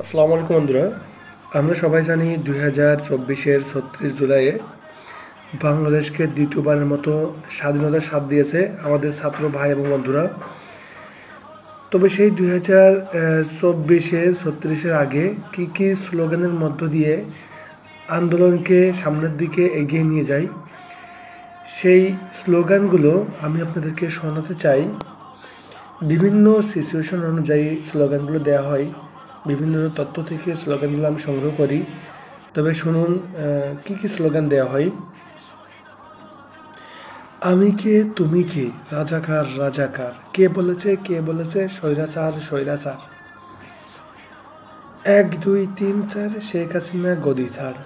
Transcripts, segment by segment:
আসসালামু আলাইকুম বন্ধুরা। আমরা সবাই জানি 2024-এর 36 জুলাইয়ে বাংলাদেশকে দ্বিতীয়বারের মতো স্বাধীনতার স্বাদ দিয়েছে আমাদের ছাত্র ভাই এবং বন্ধুরা। তবে সেই 2024-এর 36-এর আগে কী কী স্লোগানের মধ্য দিয়ে আন্দোলনকে সামনের দিকে এগিয়ে নিয়ে যায়, সেই স্লোগানগুলো আমি আপনাদেরকে শোনাতে চাই। বিভিন্ন সিচুয়েশন অনুযায়ী স্লোগানগুলো দেওয়া হয়, বিভিন্ন তথ্য থেকে স্লোগানগুলো আমি সংগ্রহ করি। তবে শুনুন কি কি স্লোগান দেওয়া হয়। আমি কে তুমি কে, রাজাকার রাজাকার, কে বলেছে স্বৈরাচার স্বৈরাচার, 1 2 3 4 শেখ হাসিনা গদি ছাড়,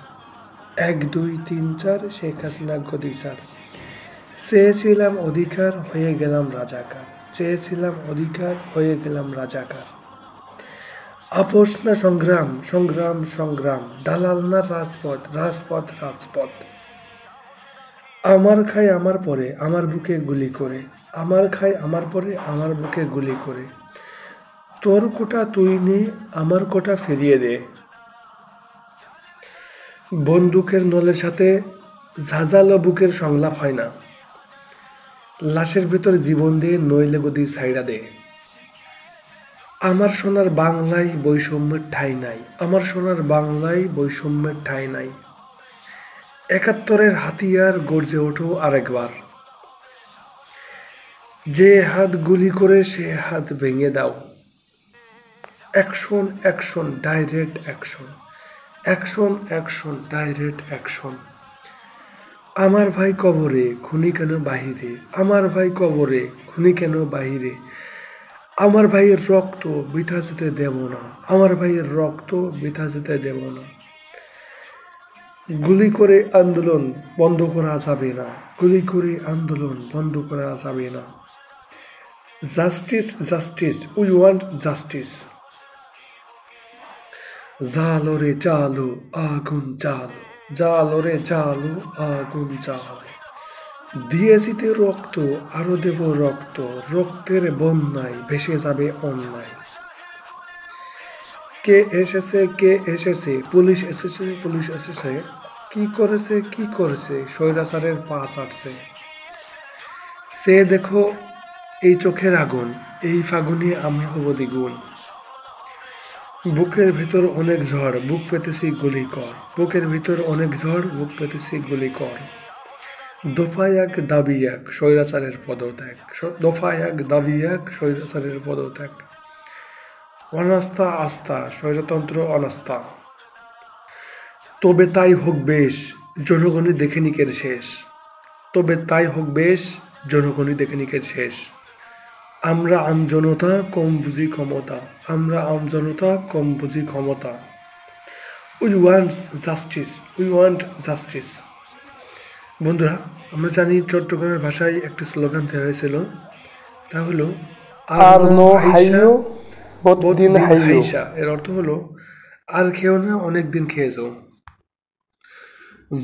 1 2 3 4 শেখ হাসিনা গদি ছাড়, চেয়েছিলাম অধিকার হয়ে গেলাম রাজাকার, চেয়েছিলাম অধিকার হয়ে গেলাম রাজাকার, আপোষ না সংগ্রাম সংগ্রাম সংগ্রাম, দালাল না রাজপথ রাজপথ রাজপথ, আমার খাই আমার পরে আমার বুকে গুলি করে, আমার খাই আমার পরে আমার বুকে গুলি করে, তোর কোটা তুই নে আমার কোটা ফিরিয়ে দে, বন্দুকের নলের সাথে ঝাঁঝালো বুকের সংলাপ হয় না, লাশের ভেতর জীবন দে নইলে গদি ছাইড়া দে, আমার সোনার বাংলায় বৈষম্যের ঠাঁই নাই, আমার সোনার বাংলায় বৈষম্যের ঠাঁই নাই, 71-এর হাতিয়ার গর্জে ওঠো আরেকবার, যে হাত গুলি করে সে হাত ভেঙে দাও, action action direct action, action action direct action, আমার ভাই কবরে খুনি কেন বাহিরে, আমার ভাই কবরে খুনি কেন বাহিরে, আমার ভাইয়ের রক্ত বৃথা যেতে দেব না, আমার ভাইয়ের রক্ত বৃথা যেতে দেব না, গুলি করে আন্দোলন বন্ধ করা যাবে না, গুলি করে আন্দোলন বন্ধ করা যাবে না, justice justice we want justice, জালো রে জালো আগুন জালো, জালো রে জালো আগুন জালো, দিয়েছিতে রক্ত আরো দেব রক্ত, রক্তের বন্যায় ভেসে যাবে অন্যায়, কে এসেছে পুলিশ এসেছে পুলিশ এসেছে, কি করেছে স্বৈরাচারের পা চাটছে, সে দেখো এই চোখের আগুন, এই ফাগুনে আমরা হব দ্বিগুণ, বুকের ভিতর অনেক ঝড় বুক পেতেছি গুলি কর, বুকের ভিতর অনেক ঝড় বুক পেতেছি গুলি কর, দফায় এক দাবি এক স্বৈরাচারের পদত্যাগ, দফায় এক দাবি এক স্বৈরাচারের পদত্যাগ, অনাস্থা আস্থা স্বৈরতন্ত্র অনাস্থা, তবে তাই হোক বেশ জনগণই দেখে নিকের শেষ, তবে তাই হোক বেশ জনগণই দেখে নিকের শেষ, আমরা আমজনতা কম বুঝি ক্ষমতা, আমরা আমজনতা কম বুঝি ক্ষমতা, we want justice we want justice. বন্ধুরা, আমরা জানি চট্টগ্রামের ভাষায় একটি স্লোগান দেওয়া হয়েছিল, তা হলো আর নো হাইয়ো বদ্দিন হাইয়ো। এর অর্থ হলো আর খেও না অনেক দিন খেয়েছো,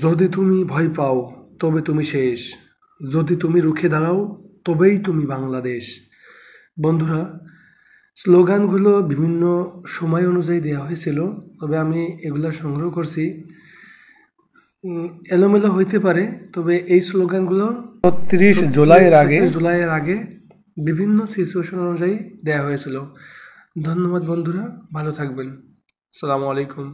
যদি তুমি ভয় পাও তবে তুমি শেষ, যদি তুমি রুখে দাঁড়াও তবেই তুমি বাংলাদেশ। বন্ধুরা, স্লোগানগুলো বিভিন্ন সময় অনুযায়ী দেওয়া হয়েছিল, তবে আমি এগুলো সংগ্রহ করছি। এলোমেলো হইতে পারে, তবে এই স্লোগানগুলো 30 জুলাইয়ের আগে বিভিন্ন সিচুয়েশন অনুযায়ী দেওয়া হয়েছিল। ধন্যবাদ বন্ধুরা, ভালো থাকবেন। আসসালামু আলাইকুম।